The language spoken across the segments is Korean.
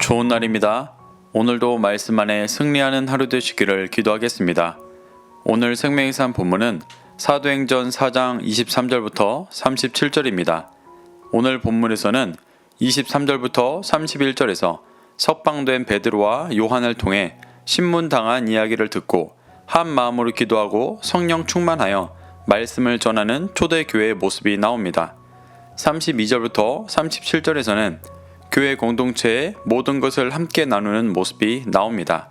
좋은 날입니다. 오늘도 말씀 안에 승리하는 하루 되시기를 기도하겠습니다. 오늘 생명의 산 본문은 사도행전 4장 23절부터 37절입니다. 오늘 본문에서는 23절부터 31절에서 석방된 베드로와 요한을 통해 신문당한 이야기를 듣고 한 마음으로 기도하고 성령 충만하여 말씀을 전하는 초대교회의 모습이 나옵니다. 32절부터 37절에서는 교회 공동체의 모든 것을 함께 나누는 모습이 나옵니다.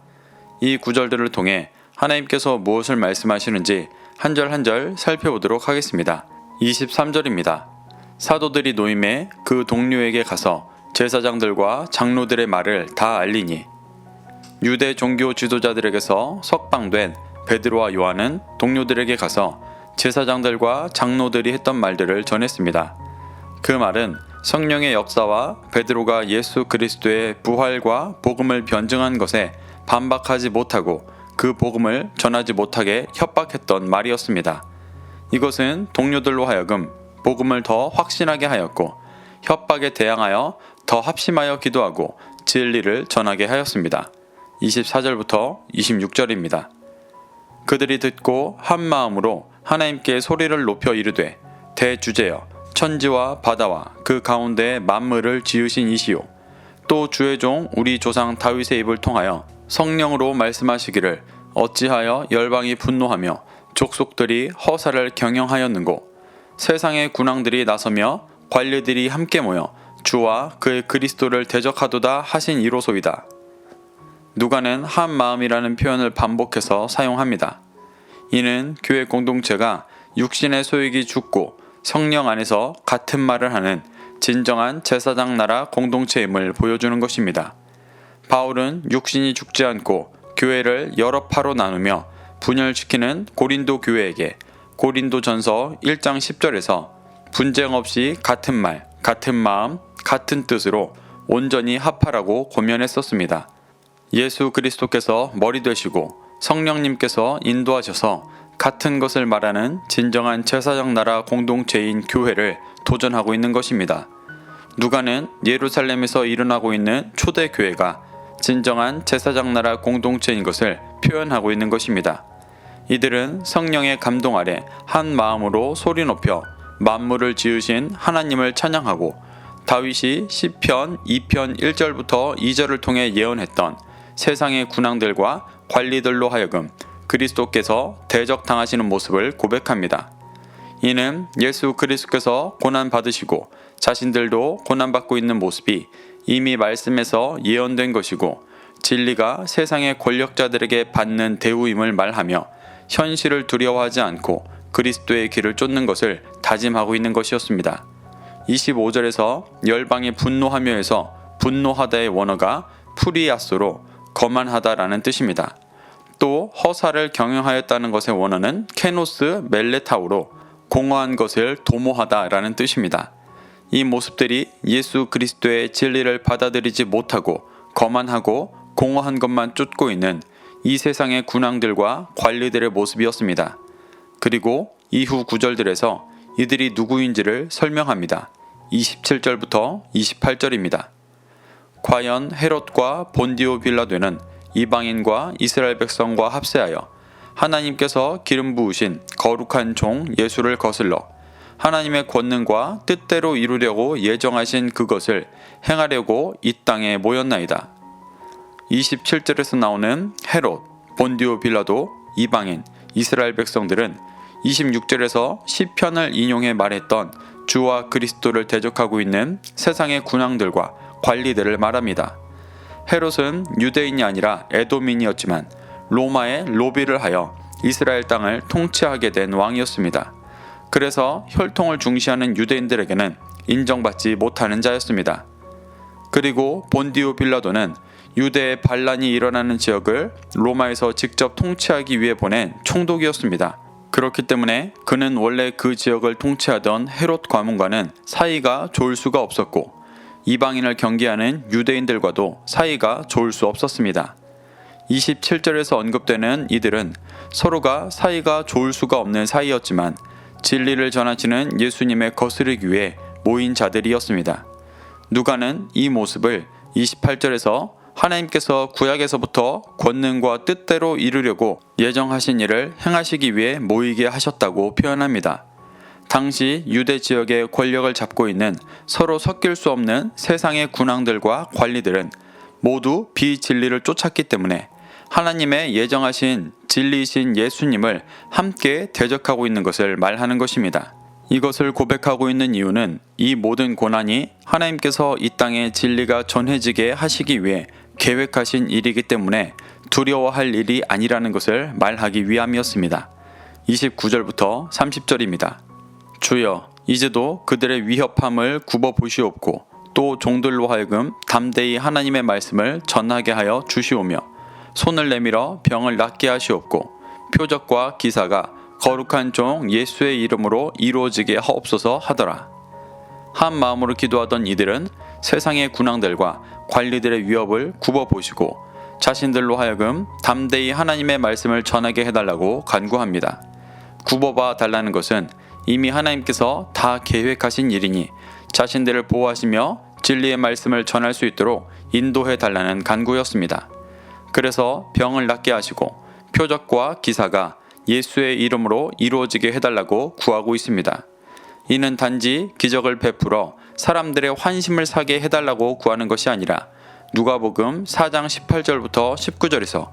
이 구절들을 통해 하나님께서 무엇을 말씀하시는지 한 절 한 절 살펴보도록 하겠습니다. 23절입니다. 사도들이 노임에 그 동료에게 가서 제사장들과 장로들의 말을 다 알리니 유대 종교 지도자들에게서 석방된 베드로와 요한은 동료들에게 가서 제사장들과 장로들이 했던 말들을 전했습니다. 그 말은 성령의 역사와 베드로가 예수 그리스도의 부활과 복음을 변증한 것에 반박하지 못하고 그 복음을 전하지 못하게 협박했던 말이었습니다. 이것은 동료들로 하여금 복음을 더 확신하게 하였고 협박에 대항하여 더 합심하여 기도하고 진리를 전하게 하였습니다. 24절부터 26절입니다. 그들이 듣고 한 마음으로 하나님께 소리를 높여 이르되 대주제여 천지와 바다와 그 가운데 만물을 지으신 이시요 또 주의 종 우리 조상 다윗의 입을 통하여 성령으로 말씀하시기를 어찌하여 열방이 분노하며 족속들이 허사를 경영하였는고 세상의 군왕들이 나서며 관리들이 함께 모여 주와 그의 그리스도를 대적하도다 하신 이로소이다. 누가는 한 마음이라는 표현을 반복해서 사용합니다. 이는 교회 공동체가 육신의 소욕이 죽고 성령 안에서 같은 말을 하는 진정한 제사장 나라 공동체임을 보여주는 것입니다. 바울은 육신이 죽지 않고 교회를 여러 파로 나누며 분열시키는 고린도 교회에게 고린도전서 1장 10절에서 분쟁 없이 같은 말, 같은 마음, 같은 뜻으로 온전히 합하라고 권면했었습니다. 예수 그리스도께서 머리 되시고 성령님께서 인도하셔서 같은 것을 말하는 진정한 제사장 나라 공동체인 교회를 도전하고 있는 것입니다. 누가는 예루살렘에서 일어나고 있는 초대교회가 진정한 제사장 나라 공동체인 것을 표현하고 있는 것입니다. 이들은 성령의 감동 아래 한 마음으로 소리 높여 만물을 지으신 하나님을 찬양하고 다윗이 시편 2편 1절부터 2절을 통해 예언했던 세상의 군왕들과 관리들로 하여금 그리스도께서 대적당하시는 모습을 고백합니다. 이는 예수 그리스도께서 고난받으시고 자신들도 고난받고 있는 모습이 이미 말씀에서 예언된 것이고 진리가 세상의 권력자들에게 받는 대우임을 말하며 현실을 두려워하지 않고 그리스도의 길을 쫓는 것을 다짐하고 있는 것이었습니다. 25절에서 열방이 분노하며에서 분노하다의 원어가 프리아소로 거만하다라는 뜻입니다. 또 허사를 경영하였다는 것의 원어는 케노스 멜레타우로 공허한 것을 도모하다라는 뜻입니다. 이 모습들이 예수 그리스도의 진리를 받아들이지 못하고 거만하고 공허한 것만 쫓고 있는 이 세상의 군왕들과 관리들의 모습이었습니다. 그리고 이후 구절들에서 이들이 누구인지를 설명합니다. 27절부터 28절입니다. 과연 헤롯과 본디오 빌라도는 이방인과 이스라엘 백성과 합세하여 하나님께서 기름 부으신 거룩한 종 예수를 거슬러 하나님의 권능과 뜻대로 이루려고 예정하신 그것을 행하려고 이 땅에 모였나이다. 27절에서 나오는 헤롯, 본디오 빌라도, 이방인, 이스라엘 백성들은 26절에서 시편을 인용해 말했던 주와 그리스도를 대적하고 있는 세상의 군왕들과 관리들을 말합니다. 헤롯은 유대인이 아니라 에돔인이었지만 로마의 로비를 하여 이스라엘 땅을 통치하게 된 왕이었습니다. 그래서 혈통을 중시하는 유대인들에게는 인정받지 못하는 자였습니다. 그리고 본디오 빌라도는 유대의 반란이 일어나는 지역을 로마에서 직접 통치하기 위해 보낸 총독이었습니다. 그렇기 때문에 그는 원래 그 지역을 통치하던 헤롯 과문과는 사이가 좋을 수가 없었고 이방인을 경계하는 유대인들과도 사이가 좋을 수 없었습니다. 27절에서 언급되는 이들은 서로가 사이가 좋을 수가 없는 사이였지만 진리를 전하시는 예수님의 거스르기 위해 모인 자들이었습니다. 누가는 이 모습을 28절에서 하나님께서 구약에서부터 권능과 뜻대로 이루려고 예정하신 일을 행하시기 위해 모이게 하셨다고 표현합니다. 당시 유대 지역의 권력을 잡고 있는 서로 섞일 수 없는 세상의 군왕들과 관리들은 모두 비진리를 쫓았기 때문에 하나님의 예정하신 진리이신 예수님을 함께 대적하고 있는 것을 말하는 것입니다. 이것을 고백하고 있는 이유는 이 모든 고난이 하나님께서 이 땅에 진리가 전해지게 하시기 위해 계획하신 일이기 때문에 두려워할 일이 아니라는 것을 말하기 위함이었습니다. 29절부터 30절입니다. 주여, 이제도 그들의 위협함을 굽어보시옵고 또 종들로 하여금 담대히 하나님의 말씀을 전하게 하여 주시오며 손을 내밀어 병을 낫게 하시옵고 표적과 기사가 거룩한 종 예수의 이름으로 이루어지게 하옵소서 하더라. 한 마음으로 기도하던 이들은 세상의 군왕들과 관리들의 위협을 굽어보시고 자신들로 하여금 담대히 하나님의 말씀을 전하게 해달라고 간구합니다. 굽어봐 달라는 것은 이미 하나님께서 다 계획하신 일이니 자신들을 보호하시며 진리의 말씀을 전할 수 있도록 인도해 달라는 간구였습니다. 그래서 병을 낫게 하시고 표적과 기사가 예수의 이름으로 이루어지게 해달라고 구하고 있습니다. 이는 단지 기적을 베풀어 사람들의 환심을 사게 해달라고 구하는 것이 아니라 누가복음 4장 18절부터 19절에서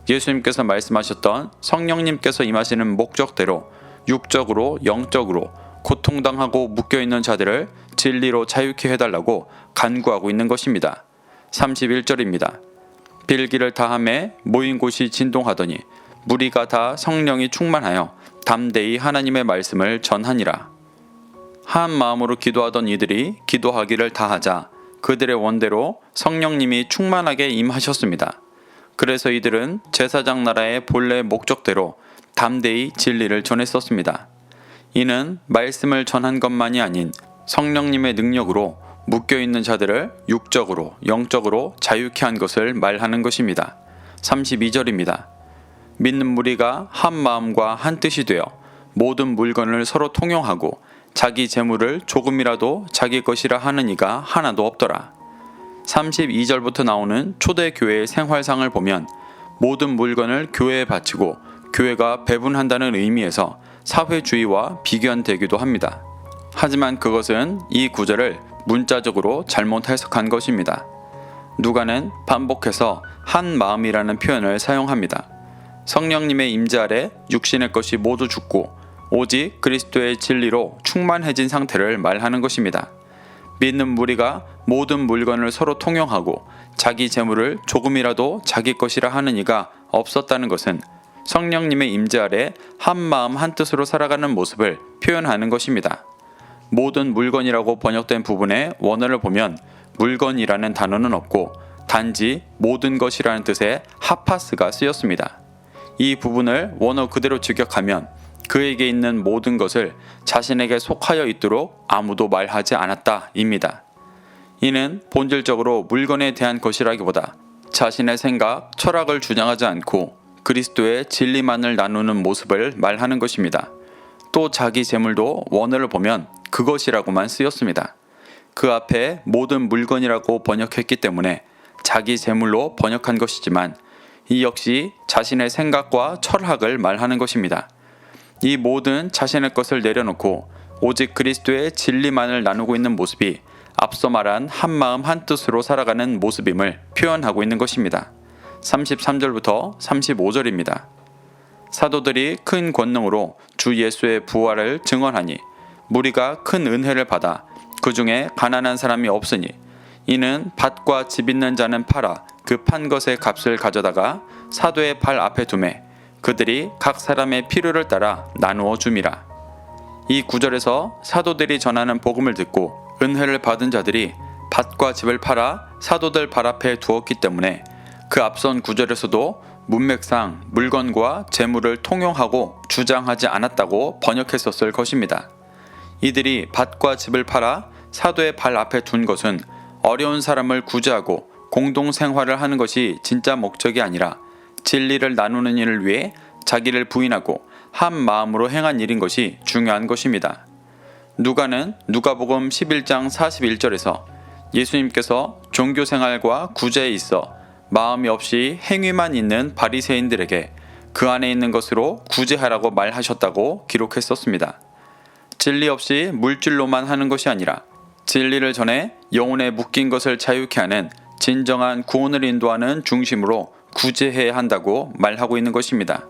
예수님께서 말씀하셨던 성령님께서 임하시는 목적대로 육적으로 영적으로 고통당하고 묶여있는 자들을 진리로 자유케 해달라고 간구하고 있는 것입니다. 31절입니다. 빌기를 다함에 모인 곳이 진동하더니 무리가 다 성령이 충만하여 담대히 하나님의 말씀을 전하니라. 한 마음으로 기도하던 이들이 기도하기를 다하자 그들의 원대로 성령님이 충만하게 임하셨습니다. 그래서 이들은 제사장 나라의 본래 목적대로 담대히 진리를 전했었습니다. 이는 말씀을 전한 것만이 아닌 성령님의 능력으로 묶여있는 자들을 육적으로 영적으로 자유케 한 것을 말하는 것입니다. 32절입니다. 믿는 무리가 한 마음과 한 뜻이 되어 모든 물건을 서로 통용하고 자기 재물을 조금이라도 자기 것이라 하는 이가 하나도 없더라. 32절부터 나오는 초대교회의 생활상을 보면 모든 물건을 교회에 바치고 교회가 배분한다는 의미에서 사회주의와 비교되기도 합니다. 하지만 그것은 이 구절을 문자적으로 잘못 해석한 것입니다. 누가는 반복해서 한 마음이라는 표현을 사용합니다. 성령님의 임재 아래 육신의 것이 모두 죽고 오직 그리스도의 진리로 충만해진 상태를 말하는 것입니다. 믿는 무리가 모든 물건을 서로 통용하고 자기 재물을 조금이라도 자기 것이라 하는 이가 없었다는 것은 성령님의 임재 아래 한 마음 한 뜻으로 살아가는 모습을 표현하는 것입니다. 모든 물건이라고 번역된 부분의 원어를 보면 물건이라는 단어는 없고 단지 모든 것이라는 뜻의 하파스가 쓰였습니다. 이 부분을 원어 그대로 직역하면 그에게 있는 모든 것을 자신에게 속하여 있도록 아무도 말하지 않았다입니다. 이는 본질적으로 물건에 대한 것이라기보다 자신의 생각, 철학을 주장하지 않고 그리스도의 진리만을 나누는 모습을 말하는 것입니다. 또 자기 재물도 원어를 보면 그것이라고만 쓰였습니다. 그 앞에 모든 물건이라고 번역했기 때문에 자기 재물로 번역한 것이지만 이 역시 자신의 생각과 철학을 말하는 것입니다. 이 모든 자신의 것을 내려놓고 오직 그리스도의 진리만을 나누고 있는 모습이 앞서 말한 한마음 한뜻으로 살아가는 모습임을 표현하고 있는 것입니다. 33절부터 35절입니다. 사도들이 큰 권능으로 주 예수의 부활을 증언하니 무리가 큰 은혜를 받아 그 중에 가난한 사람이 없으니 이는 밭과 집 있는 자는 팔아 그 판 것의 값을 가져다가 사도의 발 앞에 두매 그들이 각 사람의 필요를 따라 나누어 줌이라. 이 구절에서 사도들이 전하는 복음을 듣고 은혜를 받은 자들이 밭과 집을 팔아 사도들 발 앞에 두었기 때문에 그 앞선 구절에서도 문맥상 물건과 재물을 통용하고 주장하지 않았다고 번역했었을 것입니다. 이들이 밭과 집을 팔아 사도의 발 앞에 둔 것은 어려운 사람을 구제하고 공동생활을 하는 것이 진짜 목적이 아니라 진리를 나누는 일을 위해 자기를 부인하고 한 마음으로 행한 일인 것이 중요한 것입니다. 누가는 누가복음 11장 41절에서 예수님께서 종교 생활과 구제에 있어 마음이 없이 행위만 있는 바리새인들에게 그 안에 있는 것으로 구제하라고 말하셨다고 기록했었습니다. 진리 없이 물질로만 하는 것이 아니라 진리를 전해 영혼에 묶인 것을 자유케 하는 진정한 구원을 인도하는 중심으로 구제해야 한다고 말하고 있는 것입니다.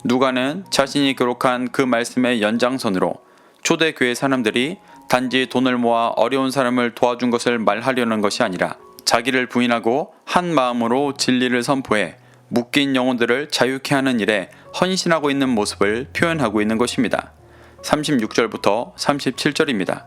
누가는 자신이 기록한 그 말씀의 연장선으로 초대교회 사람들이 단지 돈을 모아 어려운 사람을 도와준 것을 말하려는 것이 아니라 자기를 부인하고 한 마음으로 진리를 선포해 묶인 영혼들을 자유케 하는 일에 헌신하고 있는 모습을 표현하고 있는 것입니다. 36절부터 37절입니다.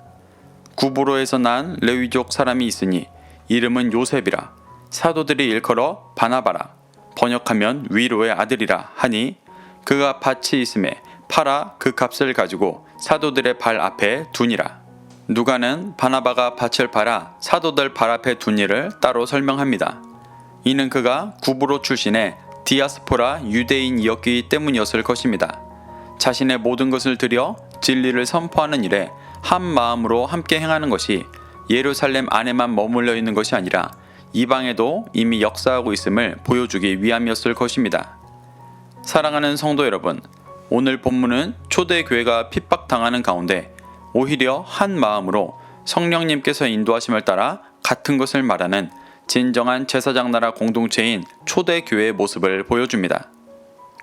구브로에서 난 레위족 사람이 있으니 이름은 요셉이라. 사도들이 일컬어 바나바라. 번역하면 위로의 아들이라 하니 그가 밭이 있음에 팔아 그 값을 가지고 사도들의 발 앞에 두니라. 누가는 바나바가 밭을 팔아 사도들 발 앞에 둔 일을 따로 설명합니다. 이는 그가 구브로 출신의 디아스포라 유대인이었기 때문이었을 것입니다. 자신의 모든 것을 들여 진리를 선포하는 일에 한 마음으로 함께 행하는 것이 예루살렘 안에만 머물러 있는 것이 아니라 이방에도 이미 역사하고 있음을 보여주기 위함이었을 것입니다. 사랑하는 성도 여러분, 오늘 본문은 초대교회가 핍박당하는 가운데 오히려 한 마음으로 성령님께서 인도하심을 따라 같은 것을 말하는 진정한 제사장 나라 공동체인 초대교회의 모습을 보여줍니다.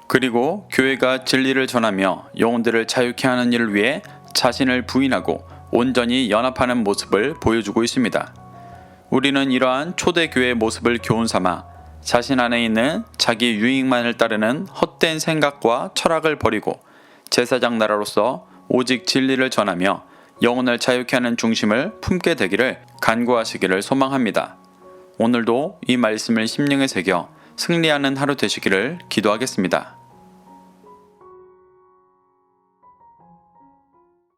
그리고 교회가 진리를 전하며 영혼들을 자유케 하는 일을 위해 자신을 부인하고 온전히 연합하는 모습을 보여주고 있습니다. 우리는 이러한 초대교회의 모습을 교훈 삼아 자신 안에 있는 자기 유익만을 따르는 헛된 생각과 철학을 버리고 제사장 나라로서 오직 진리를 전하며 영혼을 자유케 하는 중심을 품게 되기를 간구하시기를 소망합니다. 오늘도 이 말씀을 심령에 새겨 승리하는 하루 되시기를 기도하겠습니다.